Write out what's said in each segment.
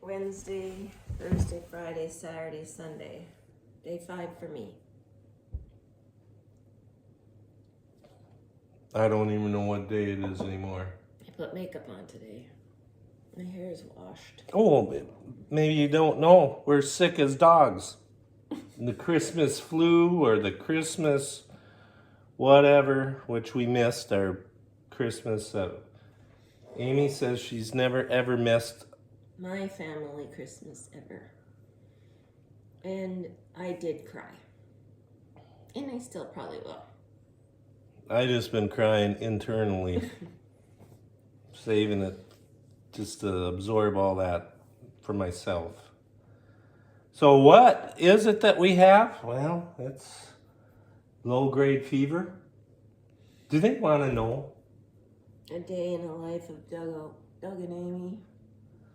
Wednesday, Thursday, Friday, Saturday, Sunday. Day 5 for me. I don't even know what day it is anymore. I put makeup on today. My hair is washed. Oh, maybe you don't know. We're sick as dogs. The Christmas flu or the Christmas whatever, which we missed our Christmas. Amy says she's never ever missed My family Christmas ever. And I did cry. And I still probably will. I just been crying internally, saving it just to absorb all that for myself. So what is it that we have? Well, it's low-grade fever. Do they want to know? A day in the life of Dougo, Doug and Amy.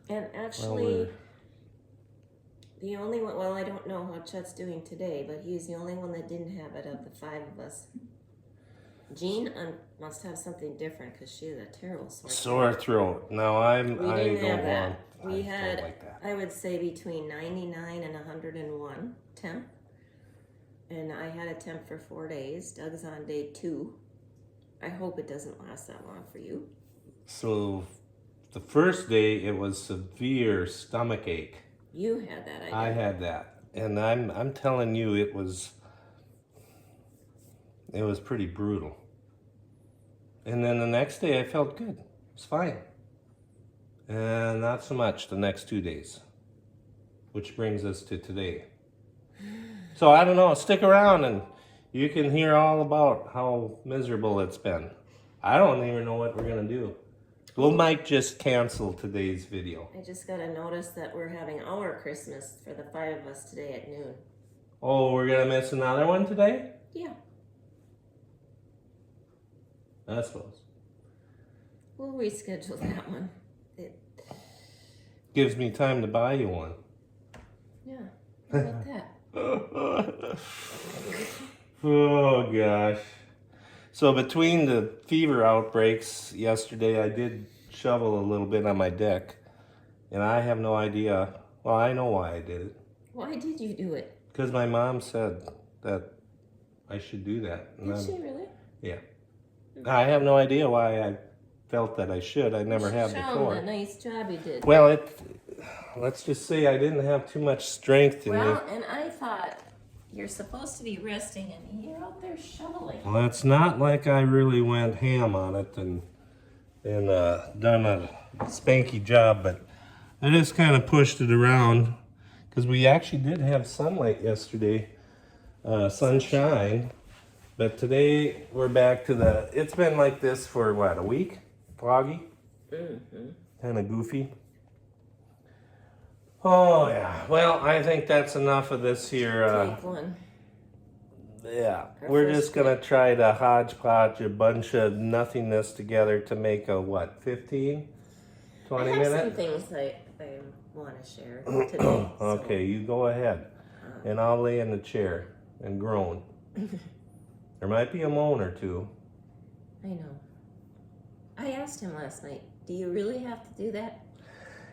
And actually, the only one, well, I don't know how Chet's doing today, but he's the only one that didn't have it of the 5 of us. Jean must have something different because she has a terrible Sore throat. No, I We don't didn't have want. that. We I had, don't like that. I would say, between 99 and 101 temp. And I had a temp for 4 days. Doug's on day 2. I hope it doesn't last that long for you. So the first day it was severe stomach ache. You had that, I had that, and I'm telling you, it was pretty brutal. And then the next day I felt good. It's fine. And not so much the next 2 days, which brings us to today. So I don't know, stick around and you can hear all about how miserable it's been. I don't even know what we're gonna do. We might just cancel today's video. I just got a notice that we're having our Christmas for the 5 of us today at noon. Oh, we're gonna miss another one today? Yeah. I suppose. We'll reschedule that one. Gives me time to buy you one. Yeah. How about that? Oh gosh. So between the fever outbreaks yesterday, I did shovel a little bit on my deck. And I have no idea. Well, I know why I did it. Why did you do it? Because my mom said that I should do that. Did she really? Yeah. I have no idea why I felt that I should. I never have before. A nice job you did. Well, let's just say I didn't have too much strength in me. Well, and I thought you're supposed to be resting and you're out there shoveling. Well, it's not like I really went ham on it and done a spanky job, but I just kind of pushed it around because we actually did have sunlight yesterday, sunshine. But today we're back to it's been like this for what, a week? Foggy? Mm-hmm. Kind of goofy. Oh yeah, well I think that's enough of this here. Take one. Yeah, we're just gonna try to hodgepodge a bunch of nothingness together to make a what, 15, 20 minutes? I have some things I want to share today. Okay, you go ahead. And I'll lay in the chair and groan. There might be a moan or two. I know. I asked him last night, do you really have to do that?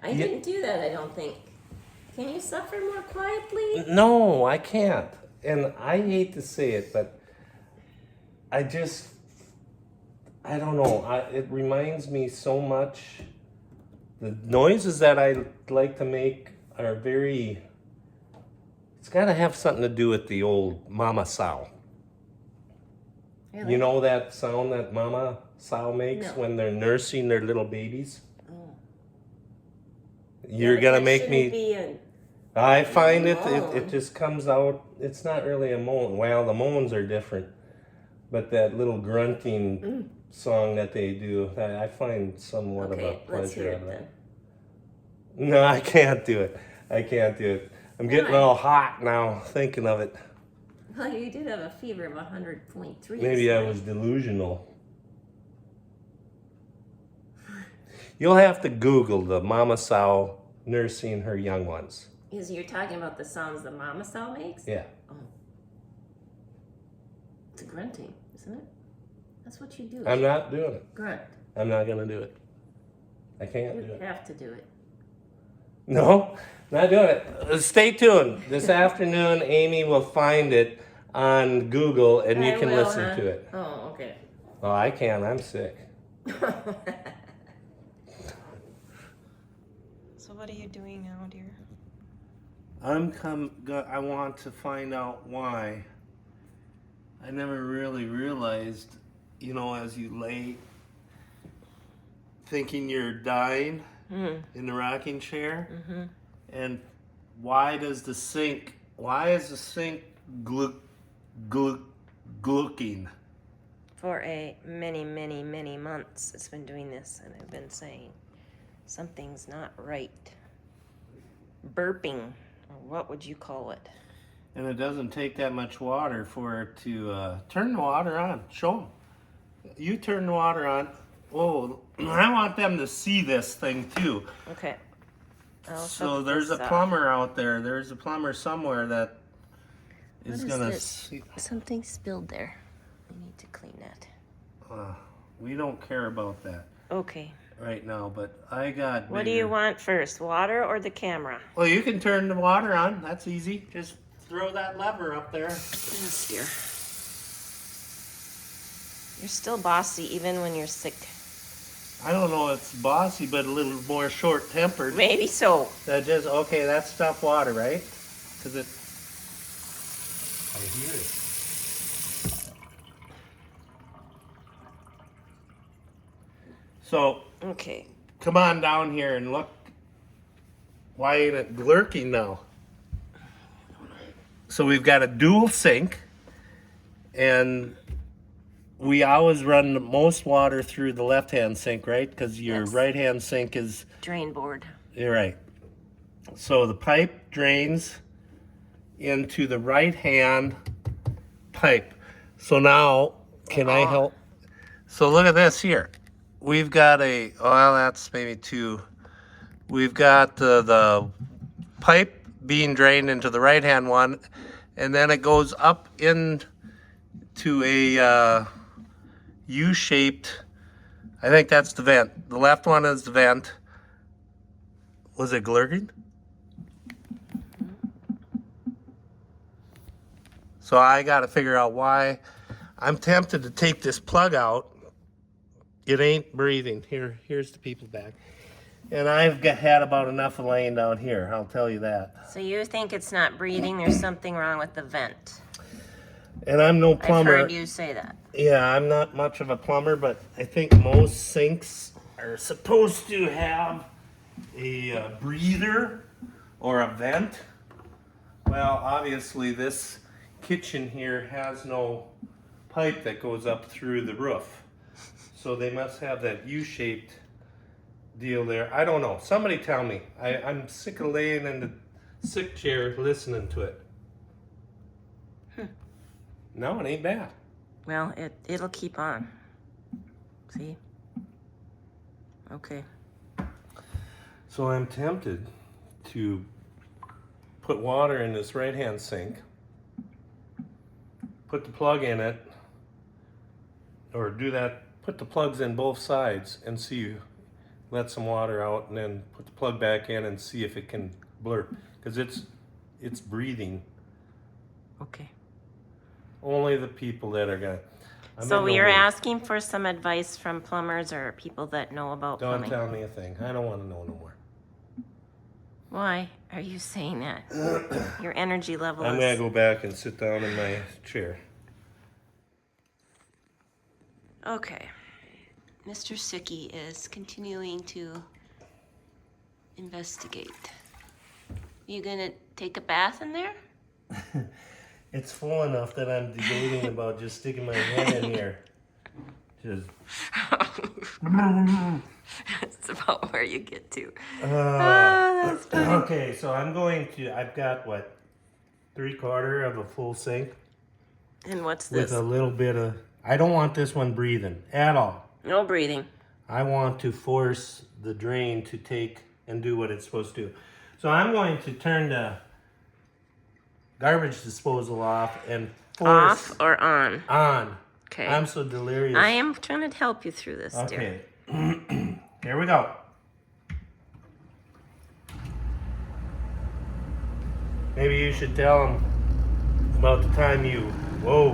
I didn't do that, I don't think. Can you suffer more quietly? No, I can't. And I hate to say it, but I don't know. It reminds me so much. The noises that I like to make are it's got to have something to do with the old mama sow. Really? You know that sound that mama sow makes No. when they're nursing their little babies? Oh. You're going to make me... I find it moan. just comes out, it's not really a moan. Well, the moans are different. But that little grunting song that they do, I find somewhat of a pleasure. Let's hear it then. No, I can't do it. I'm getting all hot now thinking of it. Well, you did have a fever of 100.3. Maybe I was delusional. You'll have to Google the mama sow nursing her young ones. You're talking about the sounds the mama sow makes? Yeah. Oh. It's grunting, isn't it? That's what you do. I'm not doing it. Grunt. I'm not going to do it. I can't do You it. have to do it. No, not doing it. Stay tuned. This afternoon, Amy will find it on Google, and you I can will, listen huh? to it. Oh, okay. Oh, I can. I'm sick. So what are you doing now, dear? I want to find out why. I never really realized, as you lay thinking you're dying in the rocking chair, and why is the sink glooking? For many months, it's been doing this, and I've been saying something's not right. Burping, or what would you call it? And it doesn't take that much water for it to turn the water on. Show them. You turn the water on. Oh, I want them to see this thing too. Okay. So there's a plumber out there. There's a plumber somewhere that is gonna see. Something spilled there. We need to clean that. We don't care about that Okay. right now, but I got. What do you want first, water or the camera? Well, you can turn the water on. That's easy. Just throw that lever up there. Yes, dear. You're still bossy even when you're sick. I don't know if it's bossy, but a little more short-tempered. Maybe so. Okay, that's stuff water, right? Because it. I hear it. So, Okay. come on down here and look. Why ain't it glurking now? So we've got a dual sink, and we always run the most water through the left-hand sink, right? Because your Yes. right-hand sink is. Drain board. You're right. So the pipe drains into the right-hand pipe. So now, can I help? So look at this here. We've got that's maybe two. We've got the pipe being drained into the right-hand one, and then it goes up into a U-shaped. I think that's the vent. The left one is the vent. Was it glurking? So I got to figure out why. I'm tempted to take this plug out. It ain't breathing. Here's the people back. And I've had about enough of laying down here, I'll tell you that. So you think it's not breathing? There's something wrong with the vent. And I'm no plumber. I've heard you say that. Yeah, I'm not much of a plumber, but I think most sinks are supposed to have a breather or a vent. Well, obviously this kitchen here has no pipe that goes up through the roof. So they must have that U-shaped deal there. I don't know. Somebody tell me. I'm sick of laying in the sick chair listening to it. No, it ain't bad. Well, it'll keep on. See? Okay. So I'm tempted to put water in this right-hand sink, put the plug in it, or do that, put the plugs in both sides and see, let some water out, and then put the plug back in and see if it can blurp. Because it's breathing. Okay. Only the people that are gonna. So you're asking for some advice from plumbers or people that know about Don't plumbing? tell me a thing. I don't want to know no more. Why are you saying that? Your energy level I'm is... gonna go back and sit down in my chair. Okay. Mr. Sicky is continuing to investigate. You gonna take a bath in there? It's full enough that I'm debating about just sticking my head in here. Just. That's about where you get to. That's funny. Okay, so I've got what, 3/4 of a full sink. And what's this? With a little bit of, I don't want this one breathing at all. No breathing. I want to force the drain to take and do what it's supposed to do. So I'm going to turn the garbage disposal off and force. Off or on? On. Okay. I'm so delirious. I am trying to help you through this, dear. Okay. Here we go. Maybe you should tell them about the time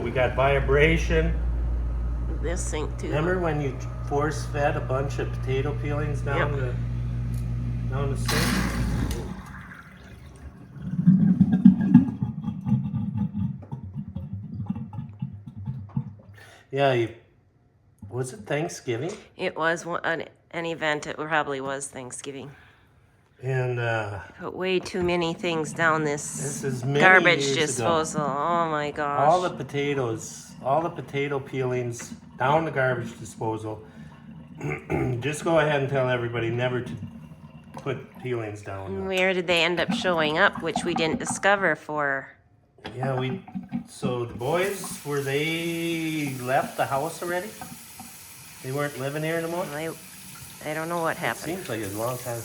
we got vibration. This sink too. Remember when you force fed a bunch of potato peelings down the sink? Yeah, was it Thanksgiving? It was an event. It probably was Thanksgiving. And Put way too many things down this is many garbage years disposal. ago. Oh my gosh. All the potato peelings down the garbage disposal. Just go ahead and tell everybody never to put peelings down. Where did they end up showing up, which we didn't discover for? Yeah, so the boys, were they left the house already? They weren't living here anymore? I don't know what It happened. seems like a long time.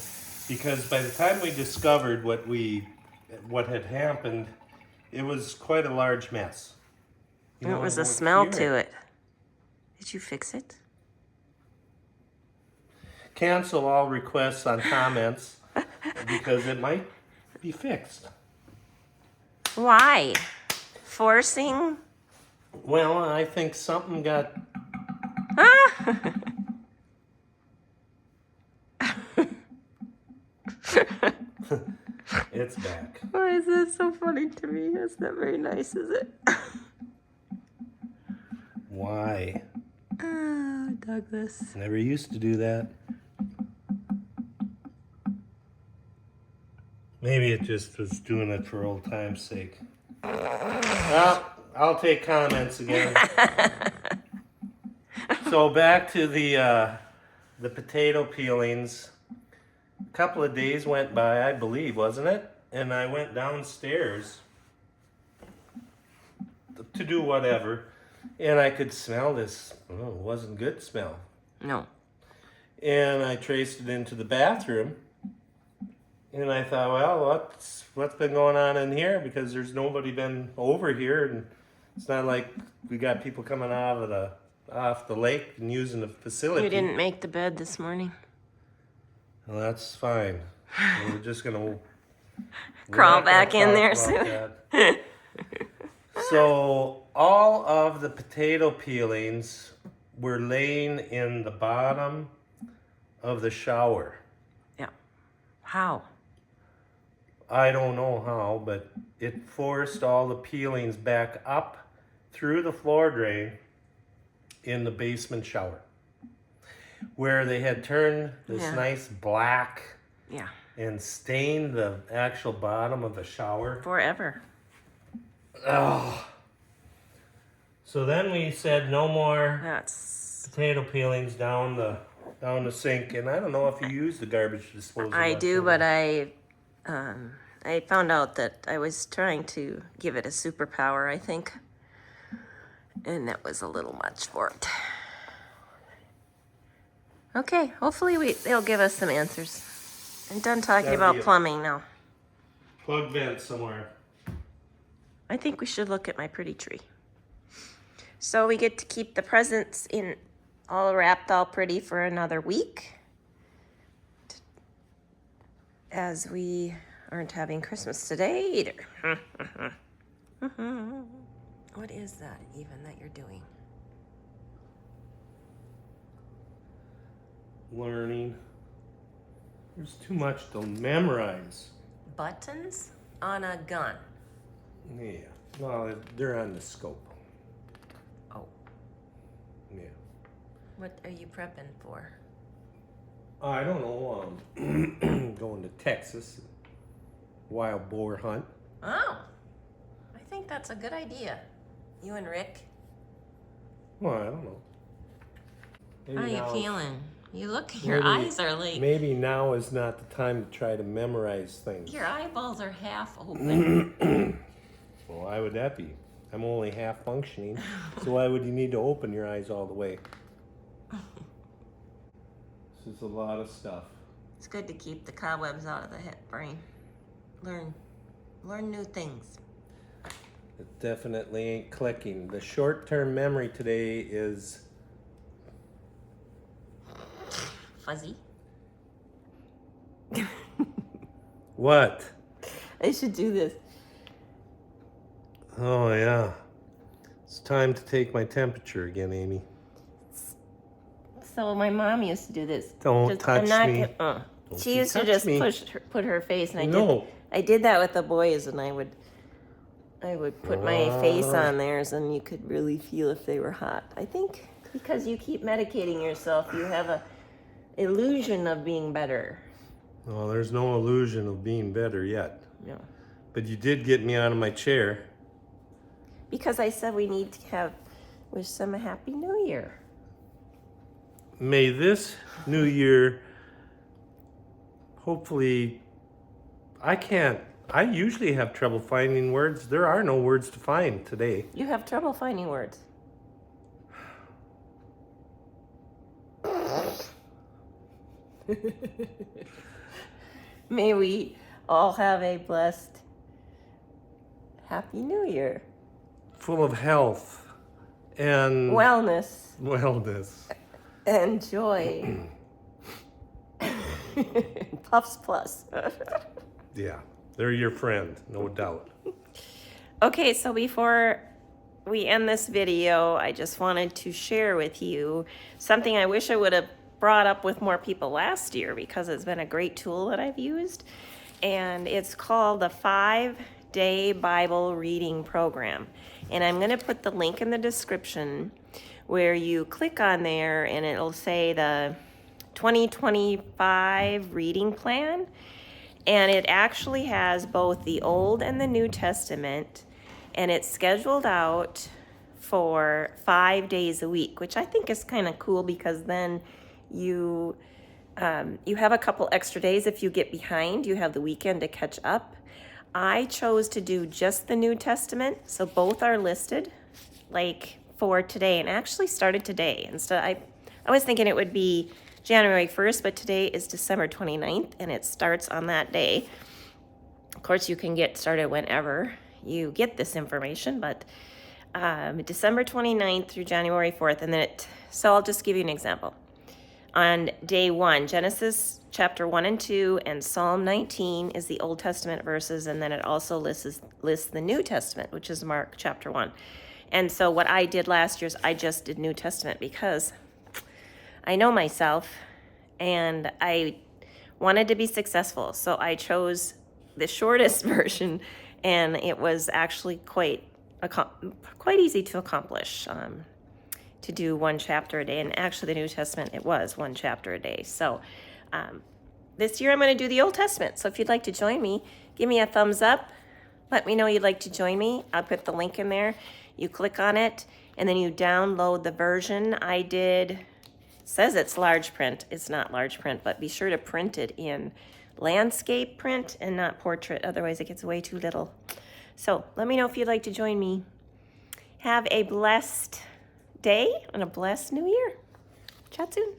Because by the time we discovered what had happened, it was quite a large mess. It was a smell to it. Did you fix it? Cancel all requests on comments because it might be fixed. Why? Forcing? Well, I think something got... It's back. Why is that so funny to me? That's not very nice, is it? Why? Oh, Douglas. Never used to do that. Maybe it just was doing it for old time's sake. Well, I'll take comments again. So back to the potato peelings. A couple of days went by, I believe, wasn't it? And I went downstairs to do whatever, and I could smell this. Oh, it wasn't good smell. No. And I traced it into the bathroom, and I thought, well, what's been going on in here? Because there's nobody been over here, and it's not like we got people coming off the lake and using the facility. You didn't make the bed this morning. Well, that's fine. We're just gonna Crawl back in there soon. So all of the potato peelings were laying in the bottom of the shower. Yeah. How? I don't know how, but it forced all the peelings back up through the floor drain in the basement shower, where they had turned this nice black and stained the actual bottom of the shower. Forever. Oh. So then we said no more potato peelings down the sink, and I don't know if you use the garbage disposal. I do, but I found out that I was trying to give it a superpower, I think, and that was a little much for it. Okay, hopefully they'll give us some answers. I'm done talking about plumbing now. Plug vent somewhere. I think we should look at my pretty tree. So we get to keep the presents in all wrapped all pretty for another week, as we aren't having Christmas today either. What is that even that you're doing? Learning. There's too much to memorize. Buttons on a gun. Yeah. Well, they're on the scope. Oh. Yeah. What are you prepping for? I don't know. Going to Texas. Wild boar hunt. Oh. I think that's a good idea. You and Rick. Well, I don't know. How are you feeling? You look, your eyes are like... Maybe now is not the time to try to memorize things. Your eyeballs are half open. Well, why would that be? I'm only half functioning, so why would you need to open your eyes all the way? This is a lot of stuff. It's good to keep the cobwebs out of the brain. Learn new things. It definitely ain't clicking. The short-term memory today is... Fuzzy. What? I should do this. Oh, yeah. It's time to take my temperature again, Amy. So my mom used to do this. Don't touch me. Don't She you used to touch just me. put her face, and No. I did that with the boys, and I would put my face on theirs, and you could really feel if they were hot. I think because you keep medicating yourself, you have a illusion of being better. Oh, there's no illusion of being better yet. No. But you did get me out of my chair. Because I said we need to wish them a Happy New Year. May this new year, hopefully, I usually have trouble finding words. There are no words to find today. You have trouble finding words. May we all have a blessed Happy New Year. Full of health and Wellness wellness. and joy. Puffs Plus. Yeah, they're your friend, no doubt. Okay, so before we end this video, I just wanted to share with you something I wish I would have brought up with more people last year, because it's been a great tool that I've used. And it's called the 5-Day Bible Reading Program. And I'm going to put the link in the description where you click on there and it'll say the 2025 reading plan. And it actually has both the Old and the New Testament, and it's scheduled out for 5 days a week, which I think is kind of cool, because then you have a couple extra days. If you get behind, you have the weekend to catch up. I chose to do just the New Testament, so both are listed like for today, and actually started today. Instead, I was thinking it would be January 1st, but today is December 29th, and it starts on that day. Of course, you can get started whenever you get this information, but December 29th through January 4th, and then so I'll just give you an example. On day 1, Genesis chapter 1 and 2 and Psalm 19 is the Old Testament verses, and then it also lists the New Testament, which is Mark chapter 1. And so what I did last year is I just did New Testament, because I know myself and I wanted to be successful. So I chose the shortest version, and it was actually quite easy to accomplish. To do one chapter a day, and actually the New Testament, it was one chapter a day. So this year I'm going to do the Old Testament. So if you'd like to join me, give me a thumbs up. Let me know you'd like to join me. I'll put the link in there. You click on it, and then you download the version I did. It says it's large print. It's not large print, but be sure to print it in landscape print and not portrait. Otherwise it gets way too little. So let me know if you'd like to join me. Have a blessed day and a blessed new year. Chat soon.